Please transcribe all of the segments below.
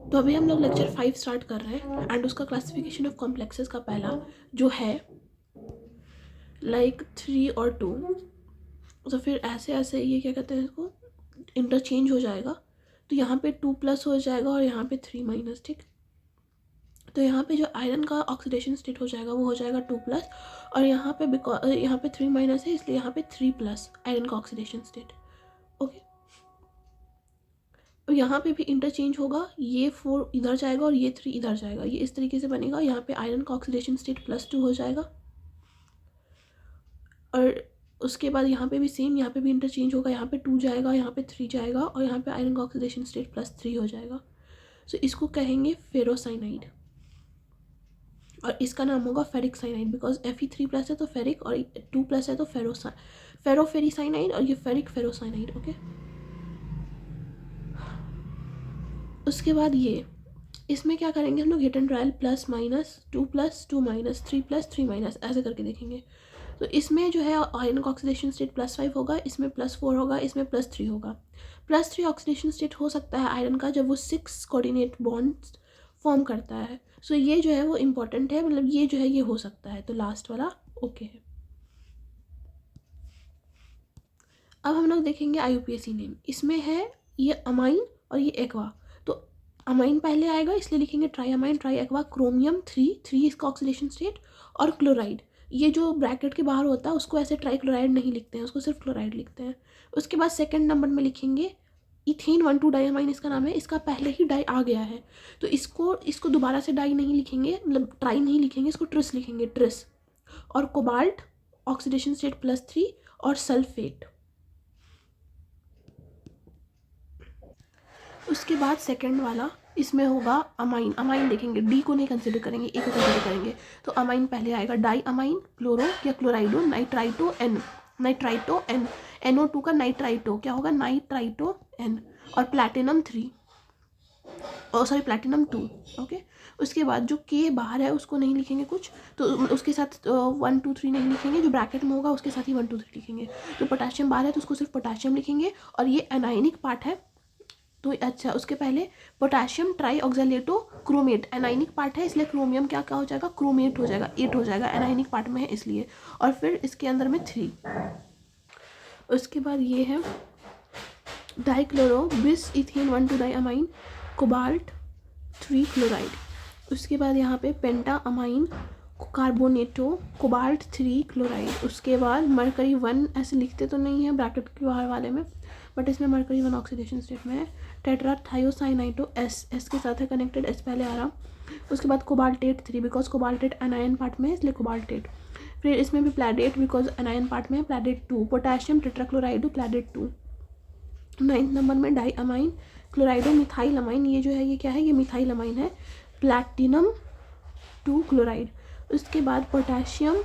तो अभी हम लोग लेक्चर 5 स्टार्ट कर रहे हैं एंड उसका क्लासिफिकेशन ऑफ कॉम्प्लेक्सेस का पहला जो है लाइक 3 और 2। तो फिर ऐसे ऐसे ये क्या कहते हैं इसको इंटरचेंज हो जाएगा। तो यहाँ पे 2 प्लस हो जाएगा और यहाँ पे 3 माइनस। ठीक, तो यहाँ पे जो आयरन का ऑक्सीडेशन स्टेट हो जाएगा वो हो जाएगा 2 प्लस, और यहाँ पे 3 माइनस है इसलिए यहाँ पे 3 प्लस आयरन का ऑक्सीडेशन स्टेट। ओके, और यहाँ पे भी इंटरचेंज होगा, ये 4 इधर जाएगा और ये 3 इधर जाएगा, ये इस तरीके से बनेगा। यहाँ पे आयरन का ऑक्सीडेशन स्टेट +2 हो जाएगा, और उसके बाद यहाँ पे भी सेम, यहाँ पे भी इंटरचेंज होगा, यहाँ पे 2 जाएगा, यहाँ पे 3 जाएगा, और यहाँ पे आयरन का ऑक्सीडेशन स्टेट +3 हो जाएगा। सो इसको कहेंगे फेरोसाइनाइड, और इसका नाम होगा फेरिक साइनाइड, बिकॉज Fe3+ है तो फेरिक, और 2+ है तो फेरोफेरिसाइनाइड, और ये फेरिक फेरोसाइनाइड। ओके, उसके बाद ये इसमें क्या करेंगे हम लोग, हिट एंड ट्रायल, +- 2 + 2 - 3 + 3 - ऐसे करके देखेंगे। तो इसमें जो है आयरन का ऑक्सीडेशन स्टेट +5 होगा, इसमें +4 होगा, इसमें +3 होगा। +3 ऑक्सीडेशन स्टेट हो सकता है आयरन का जब वो 6 कोऑर्डिनेट बॉन्ड फॉर्म करता है। सो ये जो है वो इम्पॉर्टेंट है, मतलब ये जो है ये हो सकता है, तो लास्ट वाला ओके है। अब हम लोग देखेंगे IUPAC नेम। इसमें है ये अमाइन और ये एक्वा। तो अमाइन पहले आएगा इसलिए लिखेंगे ट्राईअमाइन, ट्राई एक्वा, क्रोमियम 3 इसका ऑक्सीडेशन स्टेट, और क्लोराइड। ये जो ब्रैकेट के बाहर होता है उसको ऐसे ट्राई क्लोराइड नहीं लिखते हैं, उसको सिर्फ क्लोराइड लिखते हैं। उसके बाद सेकेंड नंबर में लिखेंगे इथेन 1,2 डाईअमाइन, इसका नाम है, इसका पहले ही डाई आ गया है तो इसको दोबारा से डाई नहीं लिखेंगे, मतलब ट्राई नहीं लिखेंगे, इसको ट्रिस लिखेंगे, ट्रिस। और कोबाल्ट ऑक्सीडेशन स्टेट +3, और सल्फेट। उसके बाद सेकंड वाला इसमें होगा अमाइन। अमाइन देखेंगे, डी को नहीं कंसिडर करेंगे, ए को कंसिडर करेंगे। तो अमाइन पहले आएगा, डाई अमाइन, क्लोरो या chlorido, nitrito N, nitrito N, NO2 का नाइट्राइटो क्या होगा, नाइट्राइटो एन, और प्लैटिनम 3, प्लैटिनम 2। ओके, उसके बाद जो के बाहर है उसको नहीं लिखेंगे कुछ, तो उसके साथ 1 2 3 नहीं लिखेंगे, जो ब्रैकेट में होगा उसके साथ ही 1 2 3 लिखेंगे। तो पोटाशियम बाहर है तो उसको सिर्फ पोटाशियम लिखेंगे, और ये एनाइनिक पार्ट है तो अच्छा, उसके पहले potassium trioxalato chromate, anionic part है इसलिए क्रोमियम क्या क्या हो जाएगा, क्रोमेट हो जाएगा, 8 हो जाएगा, एनाइनिक पार्ट में है इसलिए, और फिर इसके अंदर में 3। उसके बाद ये है डाइक्लोरो बिस इथेन 1,2 डाईअमाइन, कोबाल्ट 3 क्लोराइड। उसके बाद यहाँ पे पेंटा अमाइन कार्बोनेटो, कोबाल्ट 3 क्लोराइड। उसके बाद मरकरी 1, ऐसे लिखते तो नहीं है ब्रैकेट के बाहर वाले में, बट इसमें मरकरी 1 ऑक्सीडेशन स्टेट में है। टेट्रा थायोसाइनाइटो, एस के साथ है कनेक्टेड, एस पहले आ रहा। उसके बाद cobaltate 3, because cobaltate anion part में है इसलिए कोबाल्टेट। फिर इसमें भी प्लैडेट, बिकॉज एनायन पार्ट में है, प्लैडेट 2। पोटाशियम टेट्राक्लोराइडो, प्लैडेट 2। 9th नंबर में डाई अमाइन क्लोराइडो मिथाइल अमाइन, ये जो है ये क्या है, ये मिथाइल अमाइन है, प्लैटिनम 2 क्लोराइड। उसके बाद पोटाशियम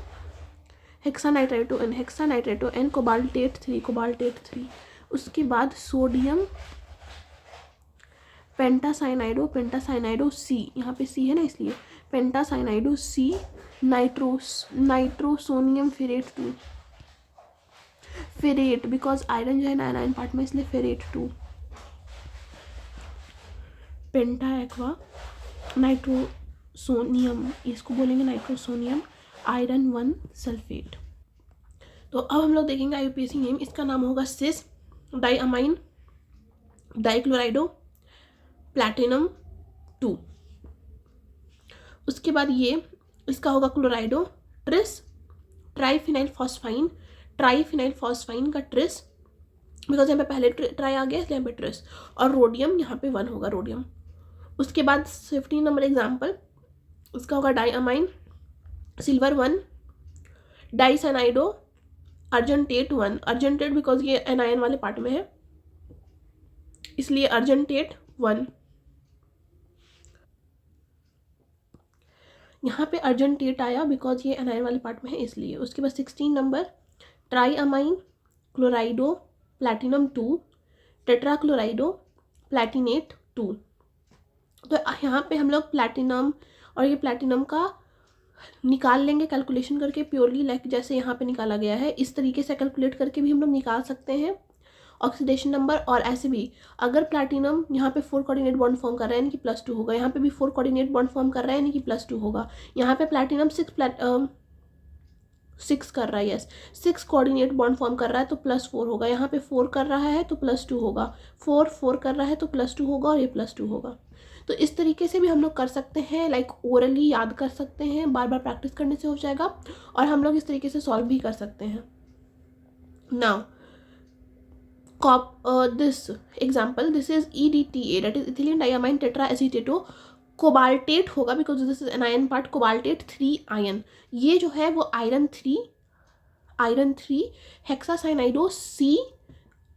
हेक्सानाइट्राइटो एन, कोबाल्टेट 3। उसके बाद सोडियम पेंटासाइनाइडो सी, यहाँ पे सी है ना इसलिए पेंटासाइनाइडो सी, नाइट्रोसोनियम फेरेट, बिकॉज आयरन जो है ना एनायन पार्ट में इसलिए फेरेट 2। पेंटा एक्वा नाइट्रोसोनियम, इसको बोलेंगे नाइट्रोसोनियम, आयरन 1 सल्फेट। तो अब हम लोग देखेंगे IUPAC नेम। इसका नाम होगा सिस डाईअमाइन डाईक्लोराइडो प्लैटिनम 2। उसके बाद ये इसका होगा क्लोराइडो ट्रिस ट्राईफिनाइल फॉस्फाइन का ट्रिस, बिकॉज यहाँ पे पहले ट्राई आ गया इसलिए यहाँ पे ट्रिस, और रोडियम यहाँ पे 1 होगा, रोडियम। उसके बाद 15 नंबर एग्जाम्पल, इसका होगा डाईअमाइन सिल्वर 1 डाईसैनाइडो अर्जेंटेट 1, अर्जेंटेट बिकॉज ये एनायन वाले पार्ट में है इसलिए अर्जेंटेट 1। यहाँ पे अर्जेंटेट आया बिकॉज ये एनायन वाले पार्ट में है इसलिए। उसके बाद 16 नंबर ट्राईअमाइन क्लोराइडो प्लैटिनम 2 टेट्राक्लोराइडो प्लैटिनेट 2। तो यहाँ पे हम लोग प्लैटिनम और ये प्लैटिनम का निकाल लेंगे कैलकुलेशन करके, प्योरली लाइक जैसे यहाँ पे निकाला गया है इस तरीके से कैलकुलेट करके भी हम लोग निकाल सकते हैं। ऑक्सीडेशन नंबर, और ऐसे भी अगर प्लैटिनम यहाँ पे 4 कोऑर्डिनेट बॉन्ड फॉर्म कर रहा है यानी कि +2 होगा, यहाँ पे भी 4 कोऑर्डिनेट बॉन्ड फॉर्म कर रहा है यानी कि +2 होगा, यहाँ पे प्लैटिनम 6 कर रहा है, यस 6 कोऑर्डिनेट बॉन्ड फॉर्म कर रहा है तो +4 होगा, यहाँ पे 4 कर रहा है तो +2 होगा, 4 कर रहा है तो +2 होगा और ये +2 होगा। तो इस तरीके से भी हम लोग कर सकते हैं, लाइक ओरली याद कर सकते हैं, बार बार प्रैक्टिस करने से हो जाएगा, और हम लोग इस तरीके से सॉल्व भी कर सकते हैं। Now this example, this is EDTA, that is ethylene diamine tetraacetate, cobaltate होगा because this is anion part, cobaltate 3 ion, ये जो है वो आयरन 3 हेक्सासाइनाइडो सी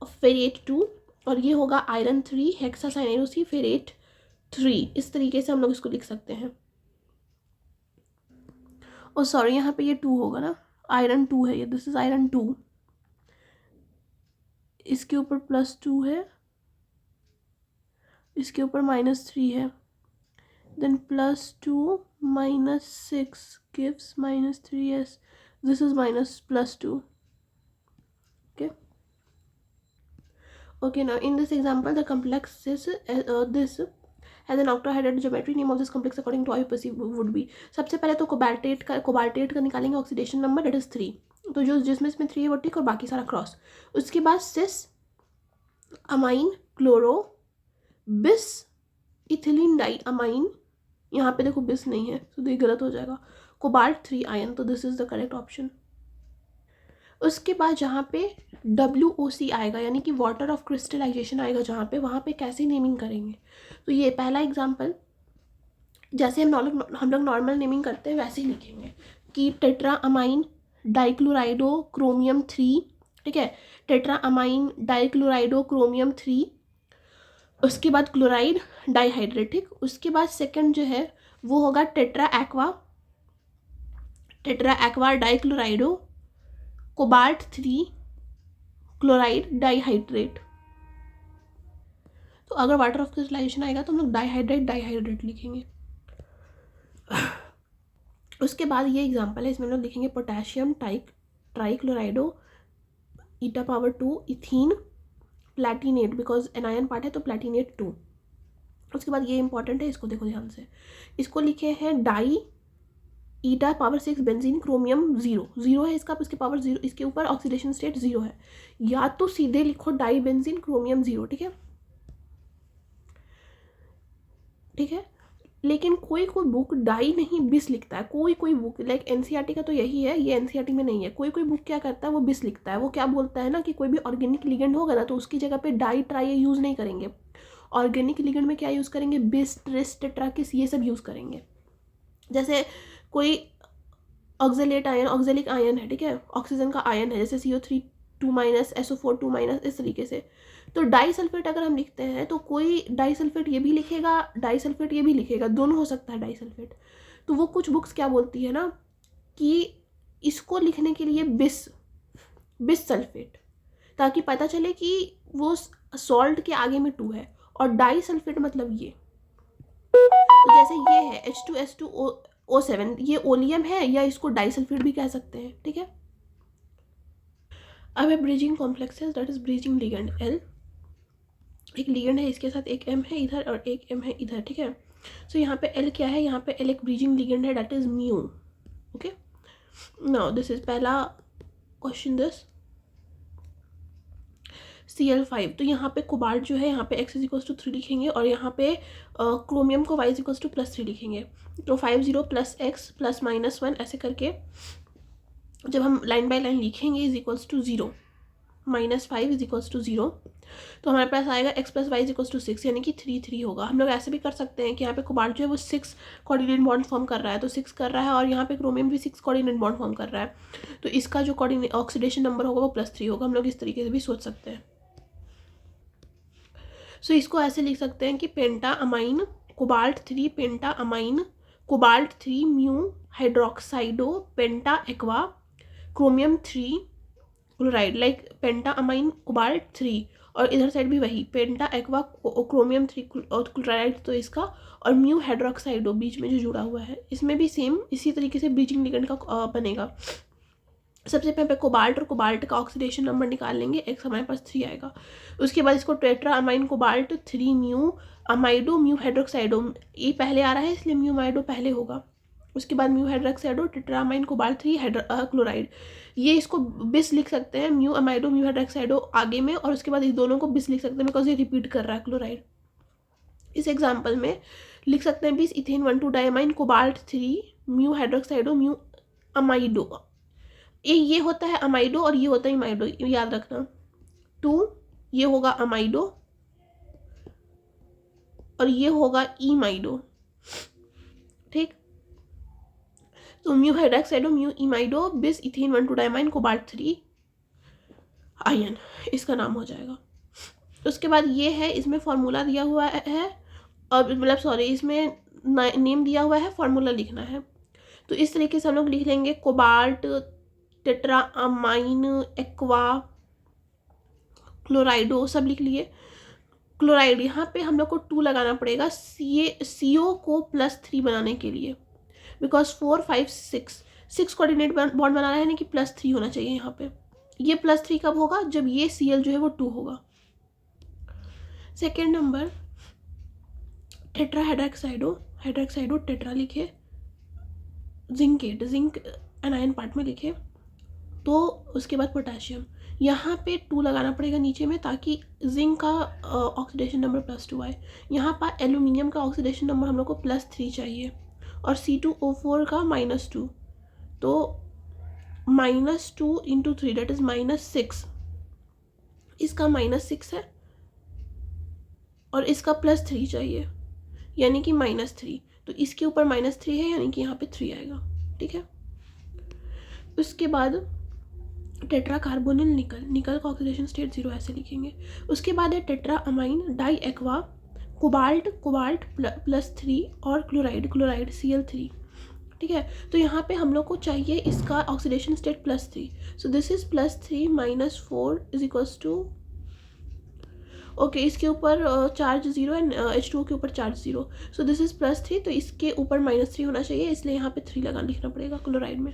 फेरेट 2, और ये होगा आयरन 3 हेक्सासाइनाइडो सी फेरेट 3। इस तरीके से हम लोग इसको लिख सकते हैं। ओ सॉरी, यहाँ पे ये 2 होगा ना, आयरन 2 है ये, दिस इज आयरन 2, इसके ऊपर +2 है, इसके ऊपर -3 है, then +2 -6 gives -3s, this is +2, okay now in this example the complex is this has an octahedral geometry, name of this complex according to IUPAC would be, सबसे पहले तो कोबाल्टेट का निकालेंगे ऑक्सीडेशन नंबर, that is 3, तो जो जिसमें 3 है वो टिक और बाकी सारा क्रॉस, उसके बाद सिस अमाइन क्लोरो बिस इथिलीन डाई अमाइन, यहाँ पे देखो बिस नहीं है तो ये गलत हो जाएगा, कोबाल्ट 3 आयन, तो this is the correct option. उसके बाद जहाँ पे WOC आएगा यानी कि वाटर ऑफ क्रिस्टलाइजेशन आएगा जहाँ पे, वहाँ पे कैसे नेमिंग करेंगे, तो ये पहला एग्जांपल जैसे हम लोग नॉर्मल नेमिंग करते हैं वैसे ही लिखेंगे कि टेट्रा अमाइन डाइक्लोराइडो क्रोमियम 3, ठीक है, टेट्रा अमाइन डाइक्लोराइडो क्रोमियम 3, उसके बाद क्लोराइड डाइहाइड्रेट, ठीक, उसके बाद सेकंड जो है वो होगा tetraaqua dichlorido cobalt 3 chloride dihydrate. तो अगर वाटर ऑफ क्रिस्टलाइजेशन आएगा तो हम लोग डाइहाइड्रेट लिखेंगे। उसके बाद ये एग्जांपल है, इसमें हम लोग लिखेंगे potassium trichlorido (2) ethene platinate, because anion part है तो प्लैटिनेट 2। उसके बाद ये इंपॉर्टेंट है, इसको देखो ध्यान से, इसको लिखे हैं डाई (6) बेंजीन क्रोमियम 0 है इसका, इसके पावर 0, इसके ऊपर ऑक्सीडेशन स्टेट 0 है, या तो सीधे लिखो डाई बेंजीन क्रोमियम 0, ठीक है, लेकिन कोई बुक डाई नहीं बिस लिखता है, कोई बुक लाइक एनसीईआरटी का तो यही है, ये एनसीईआरटी में नहीं है, कोई बुक क्या करता है वो बिस लिखता है, वो क्या बोलता है ना कि कोई भी ऑर्गेनिक लिगेंड होगा ना तो उसकी जगह पे डाई ट्राई यूज़ नहीं करेंगे, ऑर्गेनिक लिगेंड में क्या यूज़ करेंगे, बिस ट्रिस टेट्राकिस ये सब यूज़ करेंगे। जैसे कोई ऑक्जेलिक आयन है, ठीक है, ऑक्सीजन का आयन है, जैसे CO3 2- SO4 2-, इस तरीके से, तो डाई सल्फेट अगर हम लिखते हैं तो कोई डाई सल्फेट ये भी लिखेगा, डाई सल्फेट ये भी लिखेगा, दोनों हो सकता है डाई सल्फेट। तो वो कुछ बुक्स क्या बोलती है ना कि इसको लिखने के लिए बिस सल्फेट, ताकि पता चले कि वो सॉल्ट के आगे में 2 है, और डाई सल्फेट मतलब ये, तो जैसे ये है H2S2O7, ये ओलियम है या इसको डाई सल्फेट भी कह सकते हैं, ठीक है। अब है bridging complexes, that is bridging ligand L, एक लिगेंड है, इसके साथ एक M है इधर और एक M है इधर, ठीक है। सो यहाँ पे L क्या है, यहाँ पे L एक ब्रिजिंग लिगेंड है, that is mu, okay. Now this is पहला क्वेश्चन, दिस Cl5, तो यहाँ पे कोबाल्ट जो है यहाँ पे x = 3 लिखेंगे, और यहाँ पे क्रोमियम को y = +3 लिखेंगे, तो 50 + x + -1 ऐसे करके जब हम लाइन बाय लाइन लिखेंगे = 0 -5 = 0, तो हमारे पास आएगा x + y = 6, यानी कि 3 होगा। हम लोग ऐसे भी कर सकते हैं कि यहाँ पे कोबाल्ट जो है वो 6 कोऑर्डिनेट बॉन्ड फॉर्म कर रहा है, तो 6 कर रहा है, और यहाँ पे क्रोमियम भी 6 कोऑर्डिनेट बॉन्ड फॉर्म कर रहा है, तो इसका जो ऑक्सीडेशन नंबर होगा वो +3 होगा। हम लोग इस तरीके से भी सोच सकते हैं। सो इसको ऐसे लिख सकते हैं कि पेंटा अमाइन कोबाल्ट 3 पेंटा अमाइन कोबाल्ट 3 म्यू हाइड्रोक्साइडो पेंटा एक्वा क्रोमियम 3 क्लोराइड, लाइक पेंटा अमाइन कोबाल्ट 3, और इधर साइड भी वही पेंटा एक्वा क्रोमियम 3 क्लोराइड, तो इसका, और म्यू हाइड्रोक्साइडो बीच में जो जुड़ा हुआ है, इसमें भी सेम इसी तरीके से ब्रीचिंग लिगेंड का बनेगा। सबसे पहले कोबाल्ट और कोबाल्ट का ऑक्सीडेशन नंबर निकाल लेंगे, एक्स हमारे पास 3 आएगा। उसके बाद इसको tetraammine cobalt 3 mu amido mu hydroxido, ये पहले आ रहा है इसलिए म्यू अमाइडो पहले होगा। उसके बाद mu hydroxido tetraammine cobalt 3 chloride, ये इसको बिस लिख सकते हैं, म्यू अमाइडो म्यू हाइड्रोक्साइडो आगे में, और उसके बाद इस दोनों को बिस लिख सकते हैं बिकॉज ये रिपीट कर रहा है क्लोराइड। इस एग्जाम्पल में लिख सकते हैं bis ethane 1,2 diamine cobalt 3 mu hydroxido mu amido, ये होता है अमाइडो और ये होता है इमाइडो, याद रखना। 2 ये होगा अमाइडो और ये होगा इमाइडो, ठीक। तो म्यू हाइड्रोक्साइडो म्यू इमाइडो बिस इथेन 1,2 डायमाइन कोबाल्ट 3 आयन, इसका नाम हो जाएगा। उसके बाद ये है, इसमें फॉर्मूला दिया हुआ है, और मतलब सॉरी इसमें नेम दिया हुआ है, फॉर्मूला लिखना है। तो इस तरीके से हम लोग लिख लेंगे कोबाल्ट टेट्रा अमाइन एक्वा क्लोराइडो, सब लिख लिए। क्लोराइड यहाँ पे हम लोग को 2 लगाना पड़ेगा CO को +3 बनाने के लिए, बिकॉज 4 5 6 कोऑर्डिनेट बॉन्ड बनाना है, यानी कि +3 होना चाहिए यहाँ पे। ये +3 कब होगा, जब ये Cl जो है वो 2 होगा। सेकेंड नंबर टेट्रा हाइड्रोक्साइडो टेट्रा लिखे, जिंक एनायन पार्ट में लिखे। तो उसके बाद पोटेशियम, यहाँ पे 2 लगाना पड़ेगा नीचे में, ताकि जिंक का ऑक्सीडेशन नंबर +2 आए। यहाँ पर एल्यूमिनियम का ऑक्सीडेशन नंबर हम लोग को +3 चाहिए, और C2O4 का -2, तो -2 × 3 दैट इज -6, इसका -6 है और इसका +3 चाहिए, यानी कि -3, तो इसके ऊपर -3 है, यानी कि यहाँ पे 3 आएगा, ठीक है। उसके बाद टेट्रा कार्बोनिल निकल का ऑक्सीडेशन स्टेट 0 ऐसे लिखेंगे। उसके बाद है tetra amine di aqua cobalt +3 और क्लोराइड Cl3, ठीक है। तो यहाँ पे हम लोग को चाहिए इसका oxidation state +3, so this is +3 -4 = okay, इसके ऊपर चार्ज 0 एंड H2O के ऊपर चार्ज 0, सो दिस इज +3, तो इसके ऊपर -3 होना चाहिए, इसलिए यहाँ पे 3 लिखना पड़ेगा क्लोराइड में।